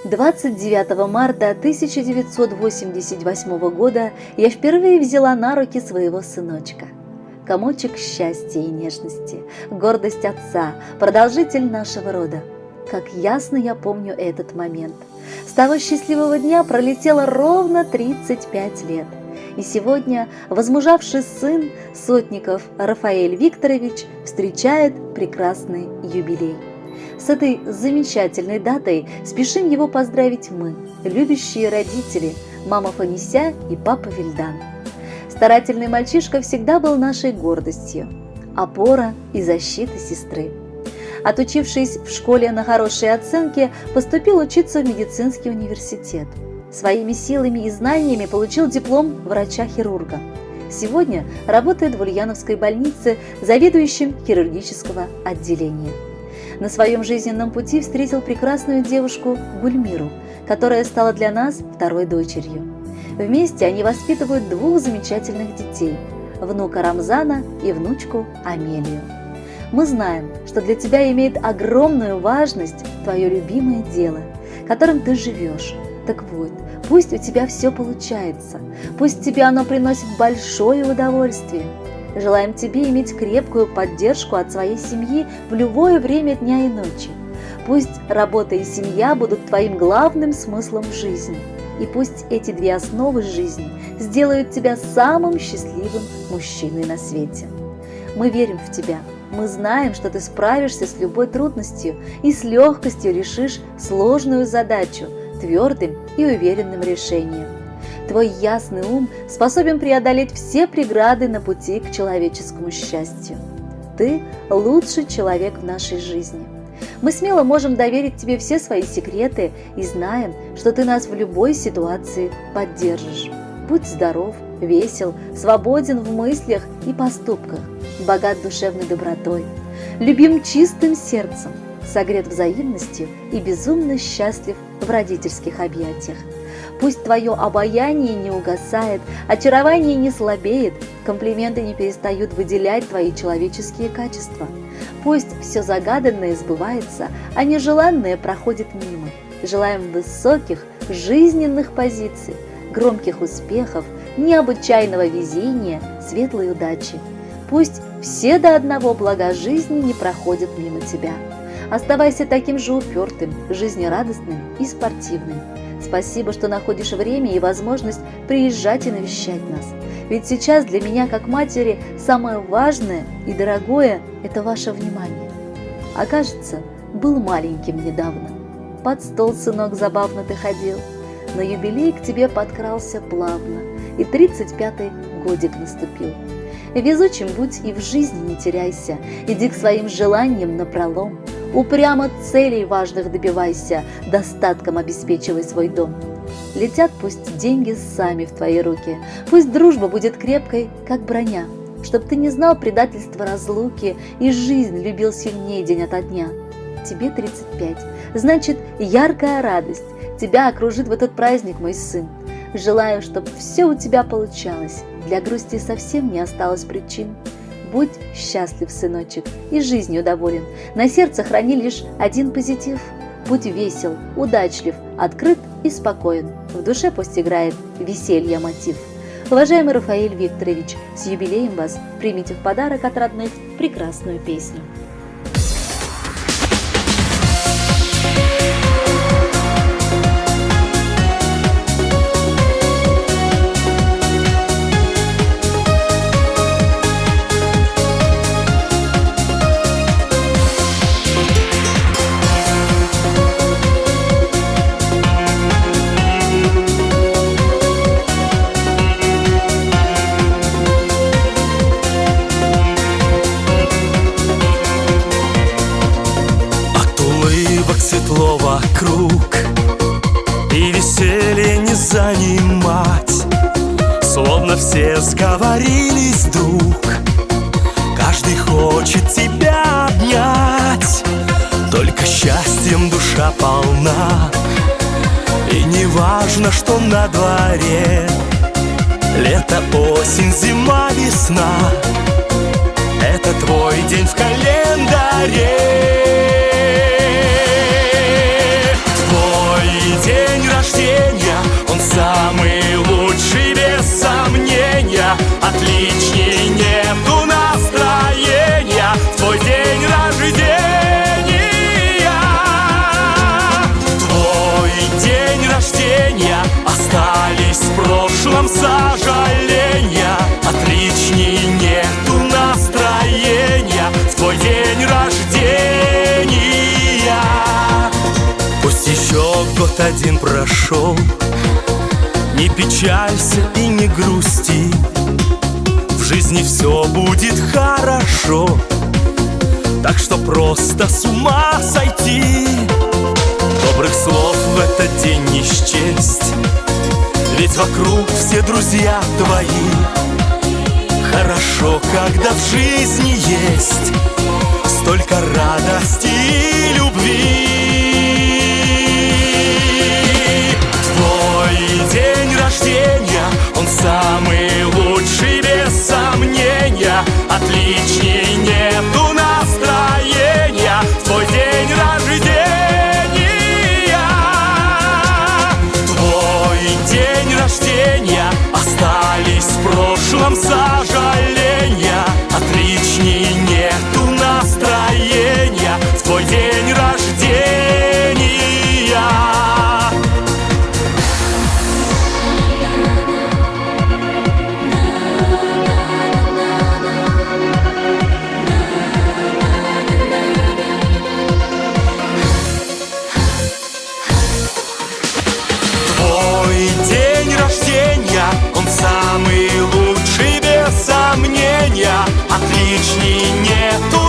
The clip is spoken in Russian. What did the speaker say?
29 марта 1988 года я впервые взяла на руки своего сыночка. Комочек счастья и нежности, гордость отца, продолжитель нашего рода. Как ясно я помню этот момент. С того счастливого дня пролетело ровно 35 лет. И сегодня возмужавший сын Сотников Рафаэль Викторович встречает прекрасный юбилей. С этой замечательной датой спешим его поздравить мы, любящие родители, мама Фанися и папа Вильдан. Старательный мальчишка всегда был нашей гордостью, опора и защита сестры. Отучившись в школе на хорошие оценки, поступил учиться в медицинский университет. Своими силами и знаниями получил диплом врача-хирурга. Сегодня работает в Ульяновской больнице заведующим хирургического отделения. На своем жизненном пути встретил прекрасную девушку Гульмиру, которая стала для нас второй дочерью. Вместе они воспитывают двух замечательных детей – внука Рамзана и внучку Амелию. Мы знаем, что для тебя имеет огромную важность твое любимое дело, которым ты живешь. Так вот, пусть у тебя все получается, пусть тебе оно приносит большое удовольствие. Желаем тебе иметь крепкую поддержку от своей семьи в любое время дня и ночи. Пусть работа и семья будут твоим главным смыслом в жизни. И пусть эти две основы жизни сделают тебя самым счастливым мужчиной на свете. Мы верим в тебя. Мы знаем, что ты справишься с любой трудностью и с легкостью решишь сложную задачу твердым и уверенным решением. Твой ясный ум способен преодолеть все преграды на пути к человеческому счастью. Ты лучший человек в нашей жизни. Мы смело можем доверить тебе все свои секреты и знаем, что ты нас в любой ситуации поддержишь. Будь здоров, весел, свободен в мыслях и поступках, богат душевной добротой, любим чистым сердцем, согрет взаимностью и безумно счастлив в родительских объятиях. Пусть твое обаяние не угасает, очарование не слабеет, комплименты не перестают выделять твои человеческие качества. Пусть все загаданное сбывается, а нежеланное проходит мимо. Желаем высоких жизненных позиций, громких успехов, необычайного везения, светлой удачи. Пусть все до одного блага жизни не проходят мимо тебя. Оставайся таким же упертым, жизнерадостным и спортивным. Спасибо, что находишь время и возможность приезжать и навещать нас. Ведь сейчас для меня, как матери, самое важное и дорогое – это ваше внимание. А кажется, был маленьким недавно. Под стол, сынок, забавно ты ходил. На юбилей к тебе подкрался плавно, и 35-й годик наступил. Везучим будь и в жизни не теряйся, иди к своим желаниям напролом. Упрямо целей важных добивайся, достатком обеспечивай свой дом. Летят пусть деньги сами в твои руки, пусть дружба будет крепкой, как броня, чтоб ты не знал предательства разлуки и жизнь любил сильнее день ото дня. Тебе 35, значит, яркая радость тебя окружит в этот праздник, мой сын. Желаю, чтоб все у тебя получалось, для грусти совсем не осталось причин. Будь счастлив, сыночек, и жизнью доволен. На сердце храни лишь один позитив. Будь весел, удачлив, открыт и спокоен. В душе пусть играет веселье мотив. Уважаемый Рафаэль Викторович, с юбилеем вас! Примите в подарок от родных прекрасную песню. Светло вокруг, и веселье не занимать. Словно все сговорились вдруг, каждый хочет тебя обнять. Только счастьем душа полна, и не важно, что на дворе. Лето, осень, зима, весна — это твой день в календаре. еще год один прошел. Не печалься и не грусти, в жизни все будет хорошо. Так что просто с ума сойти. Добрых слов в этот день не счесть, ведь вокруг все друзья твои. Хорошо, когда в жизни есть столько радости и любви. Твой день рождения, он самый лучший, без сомнения. Отличней нету настроения. Твой день рождения, твой день рождения. Остались в прошлом сожаления. Отличней нету настроения. В твой день рождения. Твой день рождения, он самый лучший, без сомнения. Отличней нету